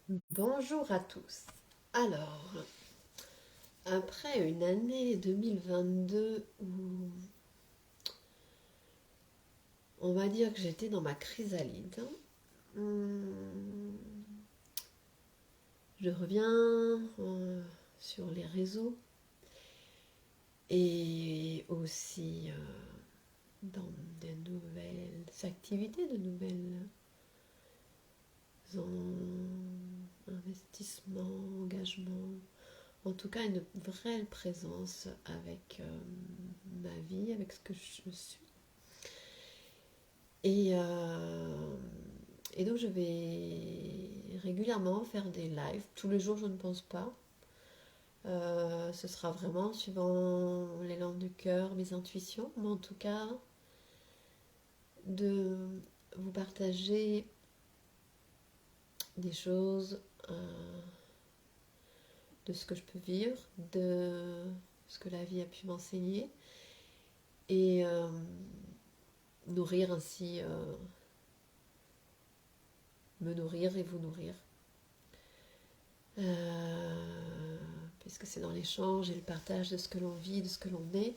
Bonjour à tous. Alors, après une année 2022 où on va dire que j'étais dans ma chrysalide, je reviens sur les réseaux et aussi dans de nouvelles activités, de nouvelles investissements, engagements, en tout cas une vraie présence avec ma vie, avec ce que je suis. Et, euh, et donc je vais régulièrement faire des lives. Tous les jours je ne pense pas. Ce sera vraiment suivant l'élan du cœur, mes intuitions, mais en tout cas de vous partager des choses, de ce que je peux vivre, de ce que la vie a pu m'enseigner et nourrir ainsi, me nourrir et vous nourrir. Puisque c'est dans l'échange et le partage de ce que l'on vit, de ce que l'on est,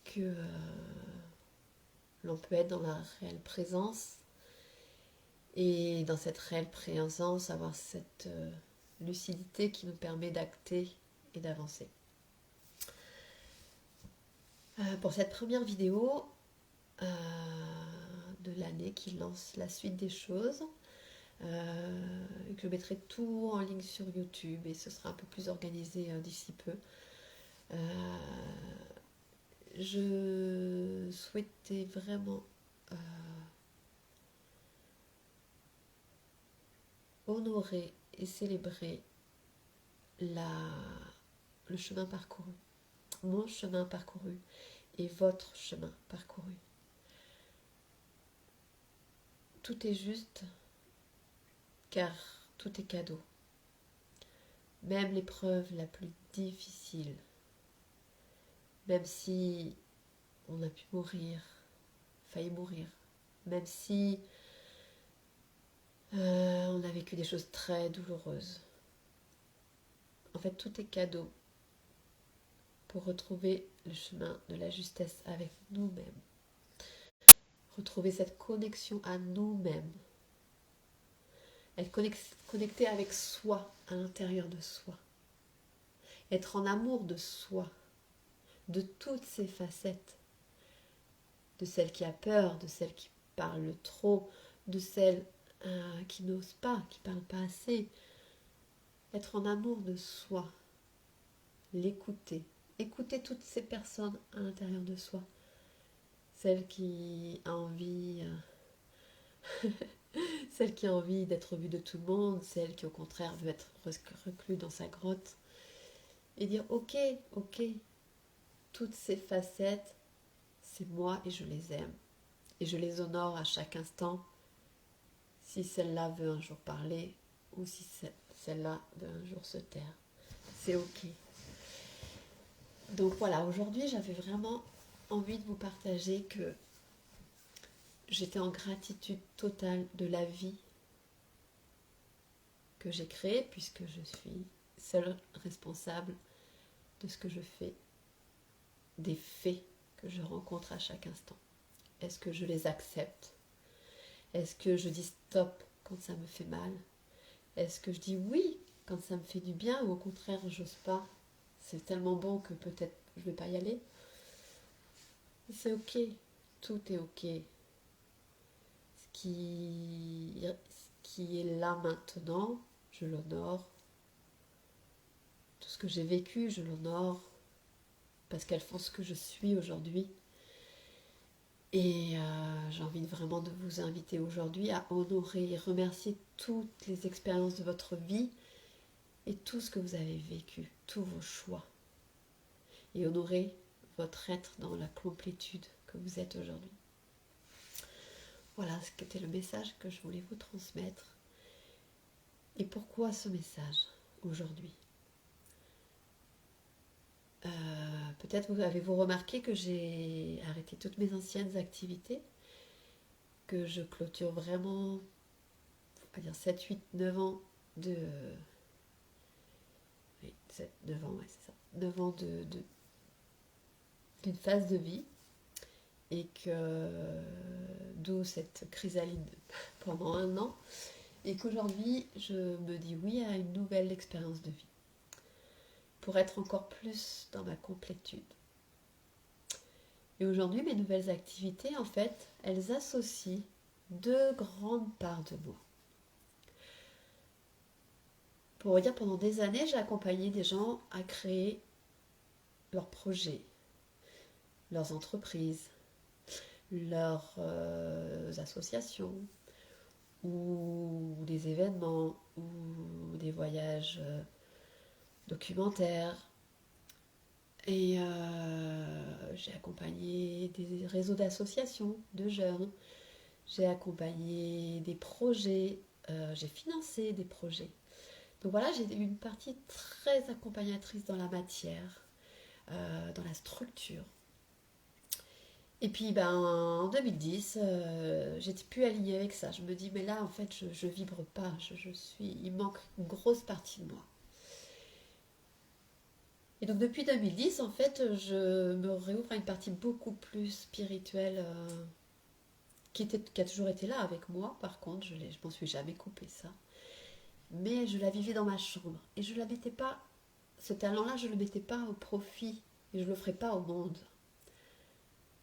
que l'on peut être dans la réelle présence et dans cette réelle présence avoir cette lucidité qui nous permet d'acter et d'avancer. Pour cette première vidéo de l'année qui lance la suite des choses, que je mettrai tout en ligne sur YouTube et ce sera un peu plus organisé d'ici peu. Je souhaitais vraiment honorer et célébrer le chemin parcouru, mon chemin parcouru et votre chemin parcouru. Tout est juste car tout est cadeau. Même l'épreuve la plus difficile, même si on a pu mourir, failli mourir, même si on a vécu des choses très douloureuses. En fait, tout est cadeau pour retrouver le chemin de la justesse avec nous-mêmes. Retrouver cette connexion à nous-mêmes. Être connecté avec soi, à l'intérieur de soi. Être en amour de soi, de toutes ses facettes. De celle qui a peur, de celle qui parle trop, de celle qui n'ose pas, qui parle pas assez. Être en amour de soi. L'écouter. Écouter toutes ces personnes à l'intérieur de soi. Celle qui a envie... celle qui a envie d'être vue de tout le monde, celle qui au contraire veut être reclus dans sa grotte. Et dire ok, toutes ces facettes, c'est moi et je les aime. Et je les honore à chaque instant. Si celle-là veut un jour parler ou si celle-là veut un jour se taire. C'est ok. Donc voilà, aujourd'hui j'avais vraiment envie de vous partager que j'étais en gratitude totale de la vie que j'ai créée puisque je suis seule responsable de ce que je fais, des faits que je rencontre à chaque instant. Est-ce que je les accepte? Est-ce que je dis stop quand ça me fait mal? Est-ce que je dis oui quand ça me fait du bien ou au contraire j'ose pas? C'est tellement bon que peut-être je vais pas y aller. C'est ok, tout est ok. Ce qui est là maintenant, je l'honore. Tout ce que j'ai vécu, je l'honore parce qu'elles font ce que je suis aujourd'hui. Et j'ai envie vraiment de vous inviter aujourd'hui à honorer et remercier toutes les expériences de votre vie et tout ce que vous avez vécu, tous vos choix. Et honorer votre être dans la complétude que vous êtes aujourd'hui. Voilà ce qu'était le message que je voulais vous transmettre. Et pourquoi ce message aujourd'hui? Peut-être avez-vous remarqué que j'ai arrêté toutes mes anciennes activités, que je clôture vraiment, on va dire 7, 8, 9 ans de... Oui, 9 ans, ouais, c'est ça. 9 ans d'une phase de vie. Et que d'où cette chrysalide pendant 1 an. Et qu'aujourd'hui, je me dis oui à une nouvelle expérience de vie. Pour être encore plus dans ma complétude. Et aujourd'hui, mes nouvelles activités, en fait, elles associent 2 grandes parts de moi. Pour vous dire, pendant des années, j'ai accompagné des gens à créer leurs projets, leurs entreprises, leurs associations, ou des événements, ou des voyages documentaires. Et j'ai accompagné des réseaux d'associations de jeunes, j'ai accompagné des projets, j'ai financé des projets. Donc voilà, j'ai eu une partie très accompagnatrice dans la matière, dans la structure. Et puis en 2010, j'étais plus alignée avec ça. Je me dis, mais là en fait, je vibre pas, il manque une grosse partie de moi. Et donc depuis 2010, en fait, je me réouvre à une partie beaucoup plus spirituelle qui a toujours été là avec moi. Par contre, je m'en suis jamais coupée ça. Mais je la vivais dans ma chambre. Et je la mettais pas, ce talent-là, je ne le mettais pas au profit. Et je ne le ferais pas au monde.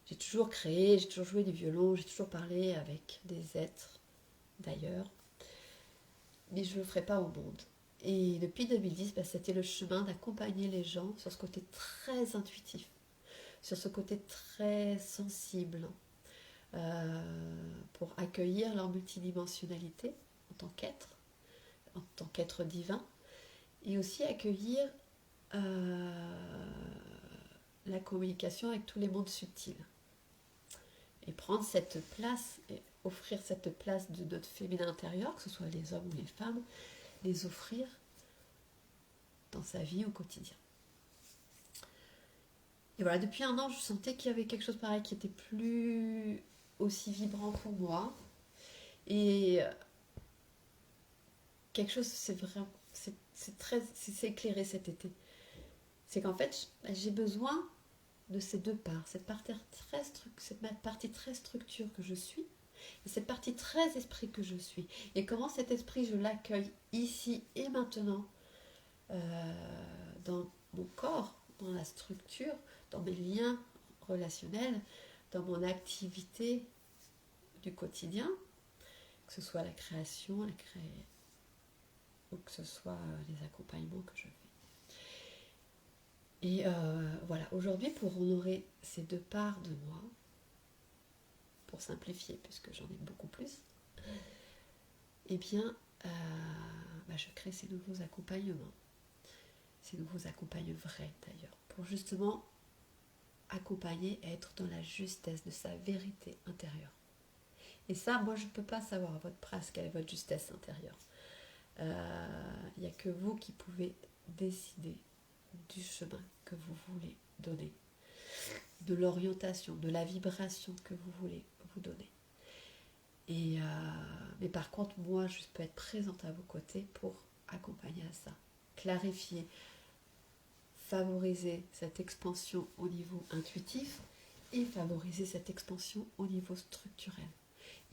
J'ai toujours créé, j'ai toujours joué du violon, j'ai toujours parlé avec des êtres d'ailleurs. Mais je ne le ferai pas au monde. Et depuis 2010, c'était le chemin d'accompagner les gens sur ce côté très intuitif, sur ce côté très sensible, pour accueillir leur multidimensionnalité en tant qu'être divin, et aussi accueillir la communication avec tous les mondes subtils. Et prendre cette place, et offrir cette place de notre féminin intérieur, que ce soit les hommes ou les femmes, les offrir dans sa vie au quotidien. Et voilà, depuis 1 an, je sentais qu'il y avait quelque chose pareil qui était plus aussi vibrant pour moi. Et quelque chose, c'est éclairé cet été. C'est qu'en fait, j'ai besoin de ces 2 parts, cette partie très structure que je suis, et cette partie très esprit que je suis. Et comment cet esprit, je l'accueille ici et maintenant, dans mon corps, dans la structure, dans mes liens relationnels, dans mon activité du quotidien, que ce soit la création, ou que ce soit les accompagnements que je fais. Et voilà, aujourd'hui, pour honorer ces 2 parts de moi, pour simplifier, puisque j'en ai beaucoup plus, eh bien, je crée ces nouveaux accompagnements. Ces nouveaux accompagnements vrais, d'ailleurs, pour justement accompagner et être dans la justesse de sa vérité intérieure. Et ça, moi, je ne peux pas savoir à votre place quelle est votre justesse intérieure. Il n'y a que vous qui pouvez décider du chemin que vous voulez donner, de l'orientation, de la vibration que vous voulez vous donner. Mais par contre, moi, je peux être présente à vos côtés pour accompagner à ça, clarifier, favoriser cette expansion au niveau intuitif et favoriser cette expansion au niveau structurel.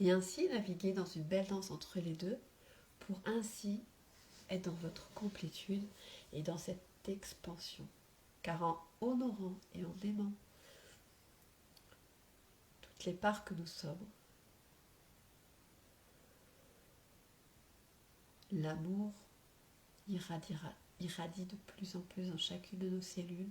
Et ainsi naviguer dans une belle danse entre les deux pour ainsi être dans votre complétude et dans cette expansion. Car en honorant et en aimant toutes les parts que nous sommes, l'amour irradie de plus en plus dans chacune de nos cellules.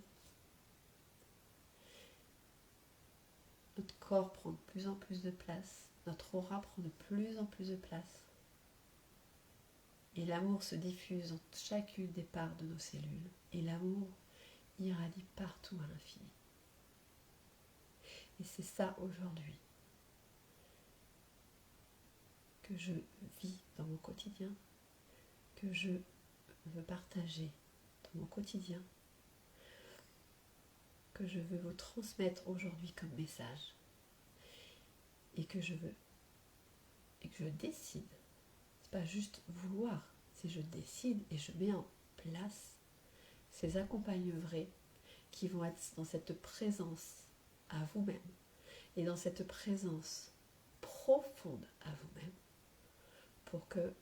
Notre corps prend de plus en plus de place, notre aura prend de plus en plus de place. Et l'amour se diffuse dans chacune des parts de nos cellules. Et l'amour irradie partout à l'infini. Et c'est ça aujourd'hui que je vis dans mon quotidien, que je veux partager dans mon quotidien, que je veux vous transmettre aujourd'hui comme message, et que je décide. C'est pas juste vouloir, c'est je décide et je mets en place ces accompagnements vrais qui vont être dans cette présence à vous-même et dans cette présence profonde à vous-même pour que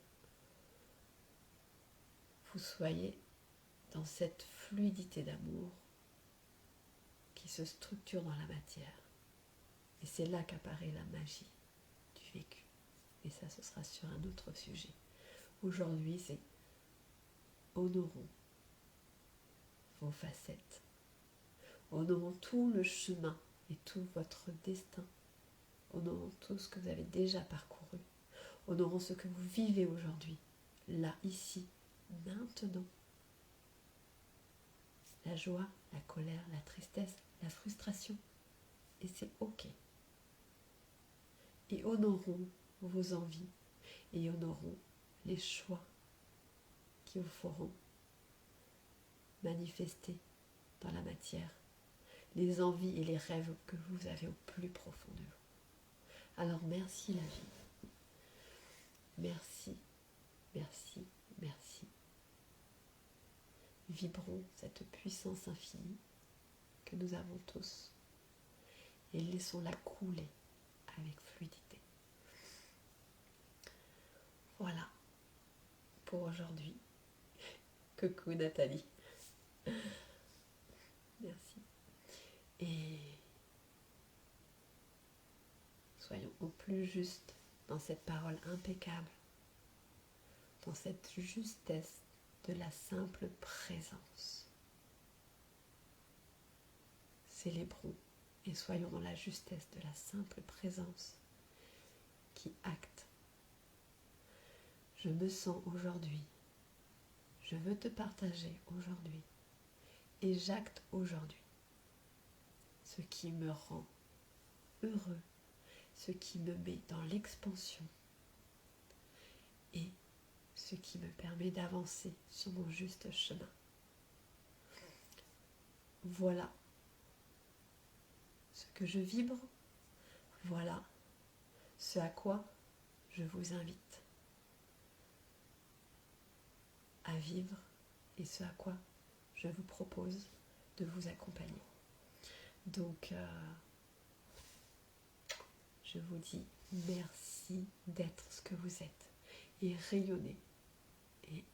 vous soyez dans cette fluidité d'amour qui se structure dans la matière. Et c'est là qu'apparaît la magie du vécu. Et ça, ce sera sur un autre sujet. Aujourd'hui, c'est honorons vos facettes. Honorons tout le chemin et tout votre destin. Honorons tout ce que vous avez déjà parcouru. Honorons ce que vous vivez aujourd'hui, là, ici, maintenant. La joie, la colère, la tristesse, la frustration. Et c'est ok. Et honorons vos envies et honorons les choix qui vous feront manifester dans la matière les envies et les rêves que vous avez au plus profond de vous. Alors merci la vie. Merci, merci, merci. Vibrons cette puissance infinie que nous avons tous et laissons-la couler avec fluidité. Voilà pour aujourd'hui. Coucou Nathalie. Merci. Et soyons au plus juste dans cette parole impeccable, dans cette justesse de la simple présence. Célébrons et soyons dans la justesse de la simple présence qui acte. Je me sens aujourd'hui, je veux te partager aujourd'hui et j'acte aujourd'hui ce qui me rend heureux, ce qui me met dans l'expansion et ce qui me permet d'avancer sur mon juste chemin. Voilà ce que je vibre, voilà ce à quoi je vous invite à vivre et ce à quoi je vous propose de vous accompagner. Donc, je vous dis merci d'être ce que vous êtes et rayonnez et